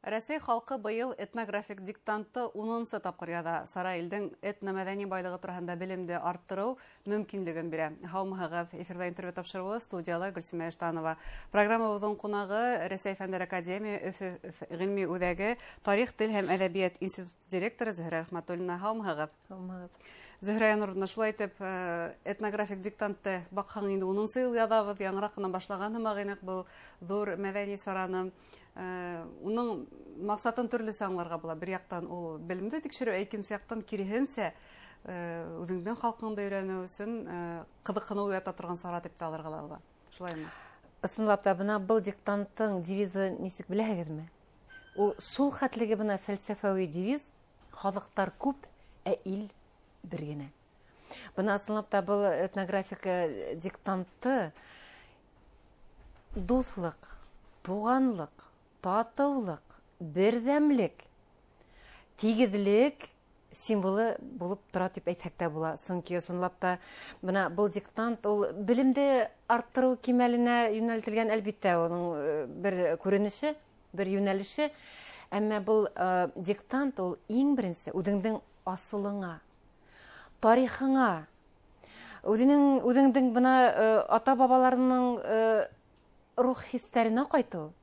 Рәсәй халкы быел этнографик диктантты 10-нчы тапкыр яза. Сара илдең этномәдәни байлыгы турында белемде арттыру мөмкинлеген бирә. Һаумыгыз, эфирда интервью тапшыруы студияла Гөлсимә Эштанова. Программабызның кунагы Рәсәй фәннәр академия Өфе гыйльми үзәге Тарих, тел һәм әдәбият институты директоры Зөһрә Рәхмәтуллина. Һаумыгыз. Зөһрә Нуруллина, шулай итеп, этнографик диктантты бакһаң инде 10-нчы ел язабыз, яңрак кына башлаган һәм был зур мәдәни сараны. Уның максатын төрле аңларга була. Бер яктан ул белемде тикшерү, икенче яктан киресенчә үзеңнең халкыңды өйрәнү өчен кызыксыну уята торган сара дип алырга була. Шулаймы? Ысынлап та бына был диктанттың девизы нисек беләһегезме? Ул шул хәтлеге бына фәлсәфәви девиз: халыктар күп, ил бер генә. Бына ысынлап та был этнографик диктантты дуслык, туганлык, татулык, бердәмлек, тигезлек символы булып тора дип әйтсәк тә була. Чөнки ысынлап та бына был диктант ул белемде арттыру кимәленә юнәлтелгән, әлбиттә, уның бер күренеше, бер юнәлеше. Әмма был диктант ул иң беренче үзеңнең асылыңа, тарихыңа, үзеңнең бына ата-бабаларының рух хисләренә кайту.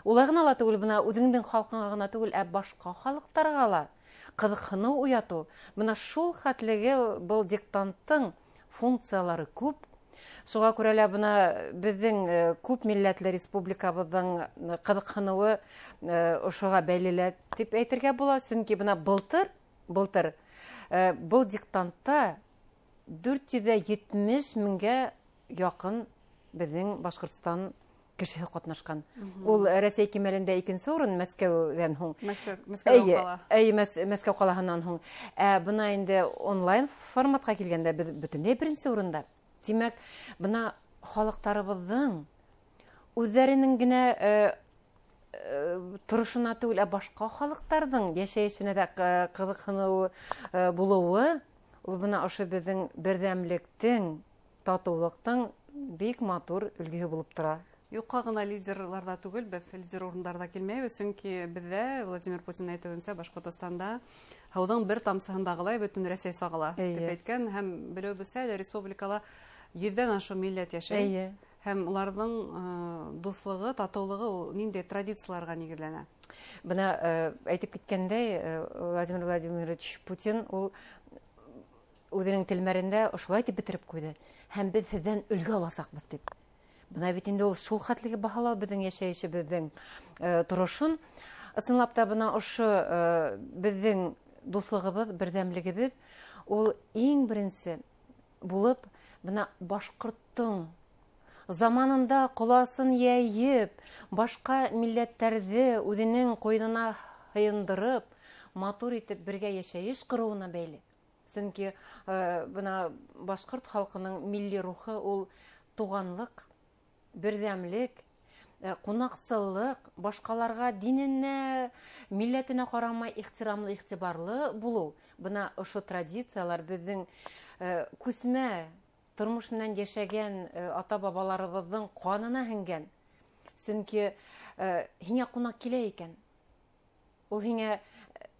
Улай гына ла түгел, бына үзеңнең халкыңа гына түгел, башка халыктарга ла кызыксыну уяту. Бына шул хәтлеге был диктанттың функциялары күп. Шуңа күрә лә бына безнең күп милләтле республикабызның кызыксынуы ошыга бәйлеле дип әйтергә була. Чөнки бына былтыр был диктантта 470 меңгә якын безнең Башкортстан кешеһе катнашкан. Ул Рәсәй кимәлендә икенче урын, Мәскәүдән һуң. Мәскәү калаһыннан һуң. Бына инде онлайн форматка килгәндә бөтенләй беренче урында. Димәк, бына халыктарыбызның үзләренең генә турышына түгел, башка халыктарның яшәешенә дә кызыксыну булуы, ул бына ошо безнең бердәмлектең, татулыктың бик матур өлгеһе булып тора. Юкка гына лидерларда түгел, без лидер урындарда килмәйбез, чөнки бездә Владимир Путин әйтүенчә Башкортостанда һауның бер тамсыгындагылай бөтен Рәсәй сагыла дип әйткән, һәм беләбезсә, республикала 100дән ашу милләт яшәй. Һәм уларның дуслыгы, татулыгы ул нинди традицияларга нигезләнә. Бына әйтеп киткәндәй, Владимир Владимирович Путин ул үзенең телмәрендә ошулай дип бетереп куйды: һәм без сездән өлгә аласакбыз дип. Бына бит инде ул шул хәтлеге баһалау безнең яшәешебезнең торышын. Ысынлап та бына ошо безнең дуслыгыбыз, бердәмлегебез ул иң беренче булып бына башкорттың заманында коласын яйып, башка милләтләрне үзенең койнына һыендырып, матур итеп бергә яшәеш кыруына бәйле. Чөнки бына башкорт халкының милли рухы ул туганлык, бердәмлек, кунаксыллык, башкаларга диненә, милләтенә карамай ихтирамлы, игътибарлы булу. Бына ошо традициялар безнең күсмә тормыш менән яшәгән ата-бабаларыбызның канына һеңгән. Чөнки һиңа кунак килә икән, ул һиңа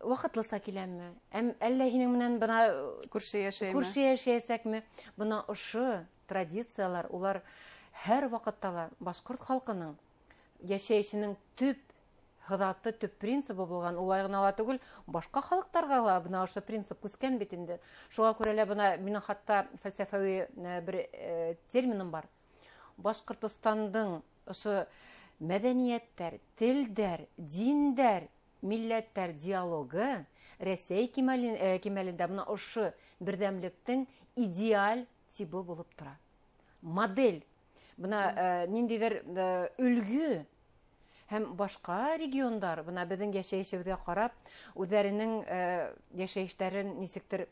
вакытлыса киләме? Әллә һинең менән бына күрше яшәсәкме? Бына ошо традициялар, улар һәр вакытта башкорт халкының яшәешенең төп хыдаты, төп принципы булган. Улай гына ла түгел, башка халыктарга ла бына ошо принцип күскән бит инде. Шуңа күрә лә бына минем хатта фәлсәфәви бер терминым бар. Башкортстандың ошо мәдәнияттәр, телдәр, диндәр, милләттәр диалогы Рәсәй кимәлендә бына ошо бердәмлектең идеаль тибы булып тора. Модель. Бына ниндидер өлгү. Һәм башка региондар бына безнең яшәешебезгә карап, үзләренең яшәешләрен нисектер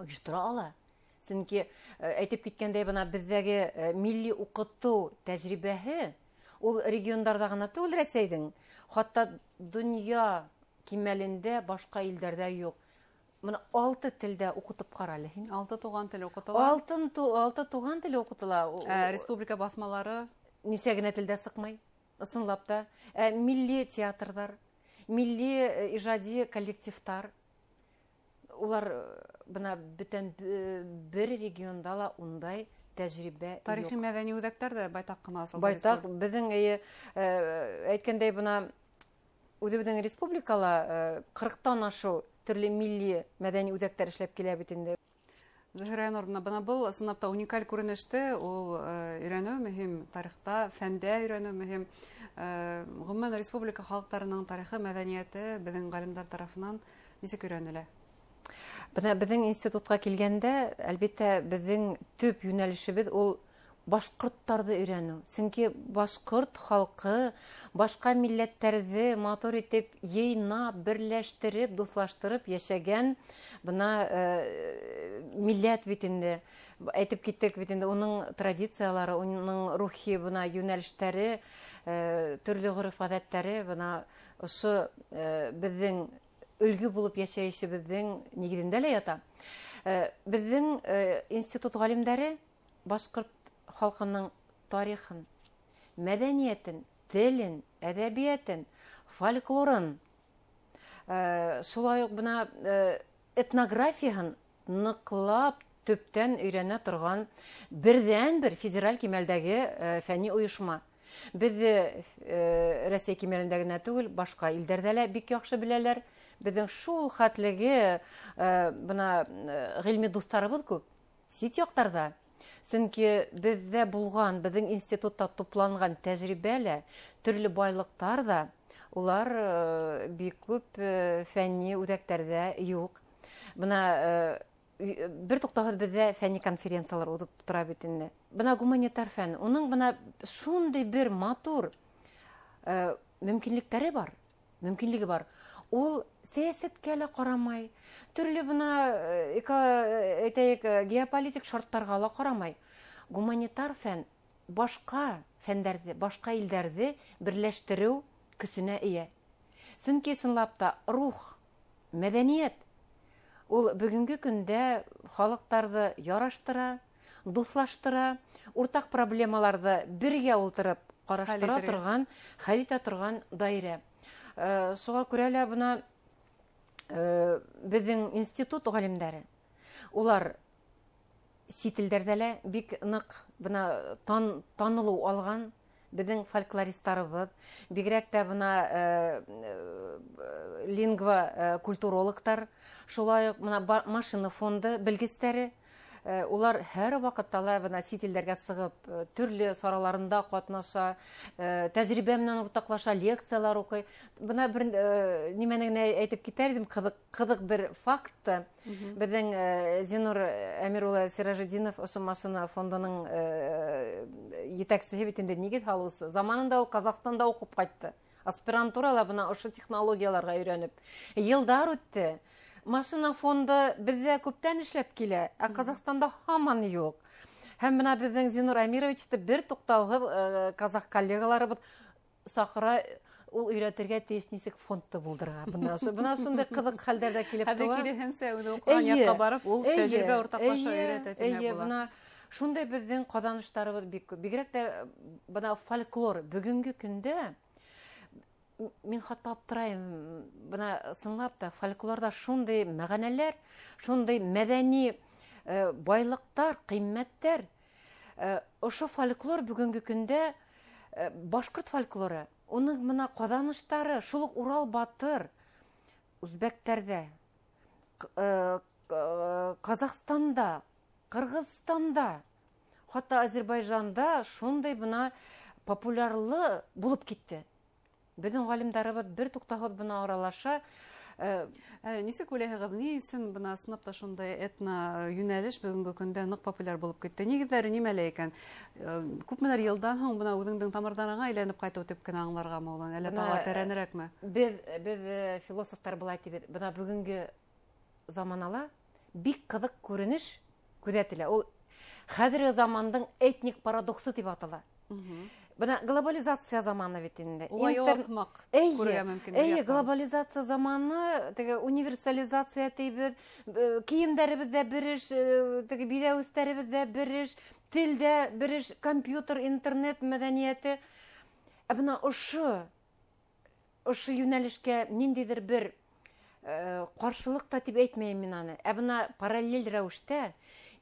оештыра ала. Чөнки әйтеп киткәндәй, бына бездәге милли укыту тәҗрибәһе ул региондарда гына түгел, Рәсәйнең, хатта дөнья кимәлендә башка илләрдә юк. Мына 6 телдә укытып карале. 6 туган теле укытыла. 6 туган теле укытыла. Республика басмалары нисә генә телдә сыкмай. Ысынлап та, милли театрдар, милли ижади коллективтар, улар бына бөтен бер регионда ла ундай тәҗрибә юк. Тарихи мәдәни үзәктәр дә байтак кына асылда. Байтак безнең әйткәндәй бына үзебезнең республикала 40-тан ашу төрле милли мәдәни үзәктәр эшләп килә бит инде. Зөһрә Нурна, бына был сынапта уникаль күренеште, ул өйрәнү мөһим, тарихта, фәндә өйрәнү мөһим. Гомумән республика халыкларының тарихы, мәдәнияте безнең галимнәр тарафыннан ничек өйрәнелә? Бына безнең институтка килгәндә, әлбәттә, безнең төп юнәлешебез ул башкортларны өйрәнү. Чөнки башкорт халкы башка милләттәрне матур итеп, йыйнап, берләштереп, дуслаштырып яшәгән бына милләт бит инде. Әйтеп киттек бит инде, уның традициялары, уның рухи бына юнәлештәре, төрле гореф-гадәттәре бына ошо безнең үлгү булып яшәешебезнең нигезендә лә ята. Безнең институт галимнәре башкорт халкының тарихын, мәдәниятен, телен, әдәбиятен, фольклорын, шулай ук бына этнографияны ныклап төптән өйрәнә торган бердән-бер федераль кимәлдәге фәнни оешма. Без Россия кимәлендә генә түгел, башка илдәрдә лә бик яхшы беләләр. Безнең шул хәтлеге бына гыйльми дустарыбыз күп. Сит яктарда. Чөнки бездә булган, безнең институтта тупланган тәҗрибәләр, төрле байлыктар да, улар бик күп фәнни үзәктәрдә юк. Бына бер туктагыз бездә фәнни конференциялар узып тора бит инде. Бына гуманитар фән, уның бына шундый бер матур мөмкинлекләре бар, мөмкинлеге бар. Ул сәясәткә лә карамай, төрле бына әйтәйек геополитик шарттарга ла карамай. Гуманитар фән башка фәндәрне, башка илдәрне берләштерү көсенә ия. Чөнки сынлап та рух, мәдәният ул бүгенге көндә халыкларны яраштыра, дуслаштыра, уртак проблемаларны бергә утырып караштыра торган, хәл итә торган даирә. Шуңа күрә лә бына безнең институт галимнәре, улар сит илдәрдә лә бик нык бына танылу алган. Безнең фольклористларыбыз, бигрәк тә бына лингва культурологтар, шулай ук бына машина фонды белгечләре, улар һәр вакытта бына сит илдәргә сыгып, төрле сараларында катнаша, тәҗрибә белән уртаклаша, лекциялар укый. Бына бер нимәне генә әйтеп китәр идем, кызык бер факт. Безнең Зинур Әмирулла Сиражетдинов ошо машина фондының етәкчесе бит инде, нигез халысы. Заманында ул Казакстанда укып кайтты. Аспирантурала бына ошо технологияларга өйрәнеп. Елдар үтте. Машина фонды бездә күптән эшләп килә, ә Казакстанда һаман юк. Һәм менә безнең Зинур Әмировичты бер туктаугыз казак коллегаларыбыз сакыра, ул өйрәтергә тиеш ничек фондты булдырга. Бына шундый кызык хәлдәрдә килеп туа. Хәзер киләһенсә, үзе укыган якка барып, ул тәҗрибә уртаклаша өйрәтә тиңә була. Бына шундый безнең казаныштарыбыз бик күп. Бигрәк тә бына фольклор бүгенге көндә мин хатта аптырайм, бына сынлап та фольклорда шундый мәгънәләр, шундый мәдәни байлыктар, кыйммәттәр. Ошо фольклор бүгенге көндә башкорт фольклоры, уның мына казаныштары, шул Урал батыр, үзбәктәрдә, Казакстанда, Кыргызстанда, хатта Азербайҗанда шундый бына популярлы булып китте. Безнең галимнәребез бер туктагыз бына аралаша. Ничек уйлайсыз, ни өчен бына сынапта шундай этно юнәлеш бүгенге көндә нык популяр булып китте? Нигезләре нимәлә икән? Күпмеләр елдан соң бына үзеңнең тамырдарыңа әйләнеп кайту дип кенә аңларгамы ул? Әллә тагы тәрәнрәкме? Без философтар булай дип, бына бүгенге заманала бик кызык күренеш күзәтелә. Ул хәзерге замандың этник парадоксы дип атала. Бына глобализация заманы бит инде. Глобализация заманы, теге универсализация тибез, киемдәребез дә бериш, теге бидәүстәребез дә бериш, тел дә бериш, компьютер, интернет мәдәнияте. Бына ошо ошо юнәлешкә ниндидер бер каршылык та дип әйтмәйм мин аны. Ә бына параллель рәвештә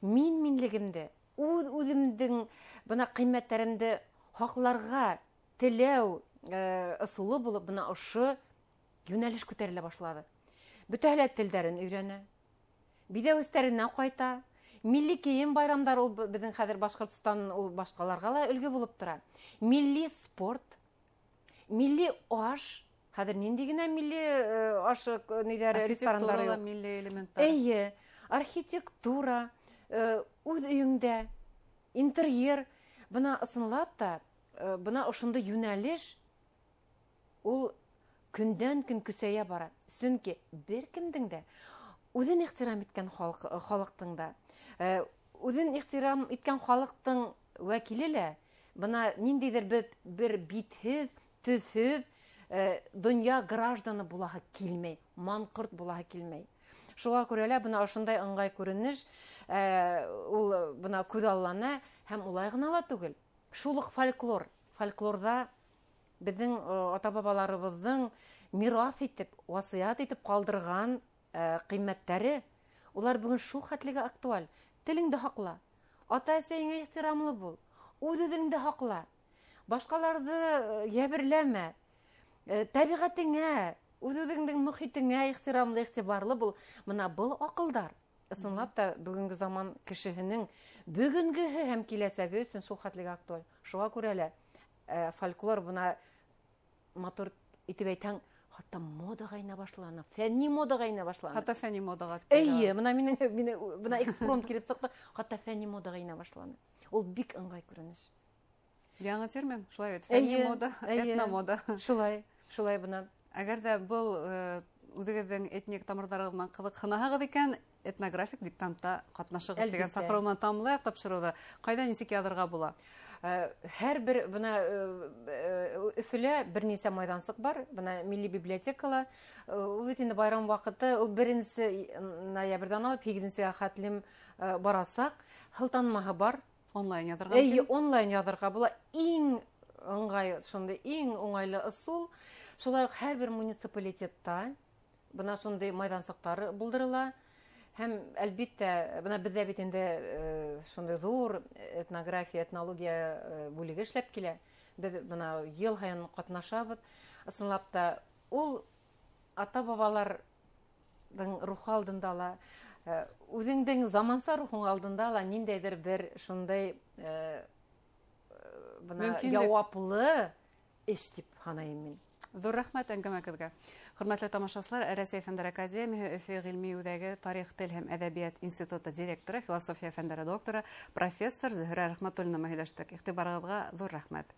минлегемде, үземнең бына кыйммәтләремне хакларга теләү ысулы булып, бына ошо юнәлеш күтәрелә башлады. Бөтәһе телдәрен өйрәнә, бидәүестәренә кайта, милли кием байрамдар ул безнең хәзер Башкортстан ул башкаларга ла өлге булып тора. Милли спорт, милли аш, хәзер нинди генә милли аш нидәре ресторандары юк. Милли элементтар. Әйе, архитектура, үз өеңдә, интерьер, бына ысынлап та, бына ошында юнәлеш ул көндән көн көсәя бара. Чөнки беркемдең дә үзен ихтирам иткән халыктың да, үзен ихтирам иткән халыктың вәкиле лә бына ниндидер бер битһез, төсһез дөнья гражданы булаһы килмәй, манкорт булаһы килмәй. Шуңа күрә лә бына ошындай ыңгай күренеш ул бына күз аллана һәм улай гына ла түгел. Шул ук фольклор. Фольклорда безнең ата-бабаларыбызның мирас итеп, васыят итеп калдырган кыйммәттәре, улар бүген шул хәтлегә актуаль. Телеңдә хакла. Ата-әсәеңә ихтирамлы бул. Үз-үзеңдә хакла. Башкаларны яберләмә. Табигатеңә, үз-үзеңнең мөхитеңә ихтирамлы, игътибарлы бул. Менә бул акылдар. Ысынлап та бүгенге заман кешеһенең бүгенгеһе һәм киләсәге өчен шул хәтлегә актуаль. Шуңа күрә лә фольклор бuna матур итеп әйтәң, хатта модага ина башлана, фәнни модага ина башлана. Хатта фәнни модага. Әйе, менә бuna экспромт килеп сыкты, хатта фәнни модага ина башлана. Ул бик ыңгай күренеш. Яңа термин, шулай бит. Фәнни мода, этномода. Шулай бuna. Әгәр дә был үзегезнең этник тамырларыгыздан кызыксынасагыз икән, этнографик диктантта катнашыгыз дигән сакрауны тамлык тапшыруда кайда ничек язарга була? Һәр бер бuna Өфөлә берничә майдансык бар. Бuna милли библиотекала. Ул бит инде байрам вакыты, ул 1 ноябрьдән алып 8 хәтлем барасак, хылтанмаһы бар. Онлайн язарга. Әйе, онлайн язарга була. Иң ыңгай, шундый иң уңайлы ысул. Шулай ук һәр бер муниципалитетта бuna шундый майдансыктар булдырыла. Һәм әлбиттә, бuna бездә бит инде шундый зур этнография, этнология бүлеге эшләп килә. Без бuna ел һайын катнашабыз. Ысынлап та ул ата-бабаларның рухы алдында ла, үзеңнең заманса рухың алдында ла ниндәйдер бер шундый бuna җаваплы эш дип саныйм мин. Зур рәхмәт әңгәмәгезгә. Хөрмәтле тамашачылар, Рәсәй фәннәре академиясе Өфе гыйльми үзәге Тарих, тел һәм әдәбият институты директоры, философия фәннәре докторы, профессор Зөһрә Рәхмәтуллина мәһиләштек. Игътибарыгызга зур рәхмәт.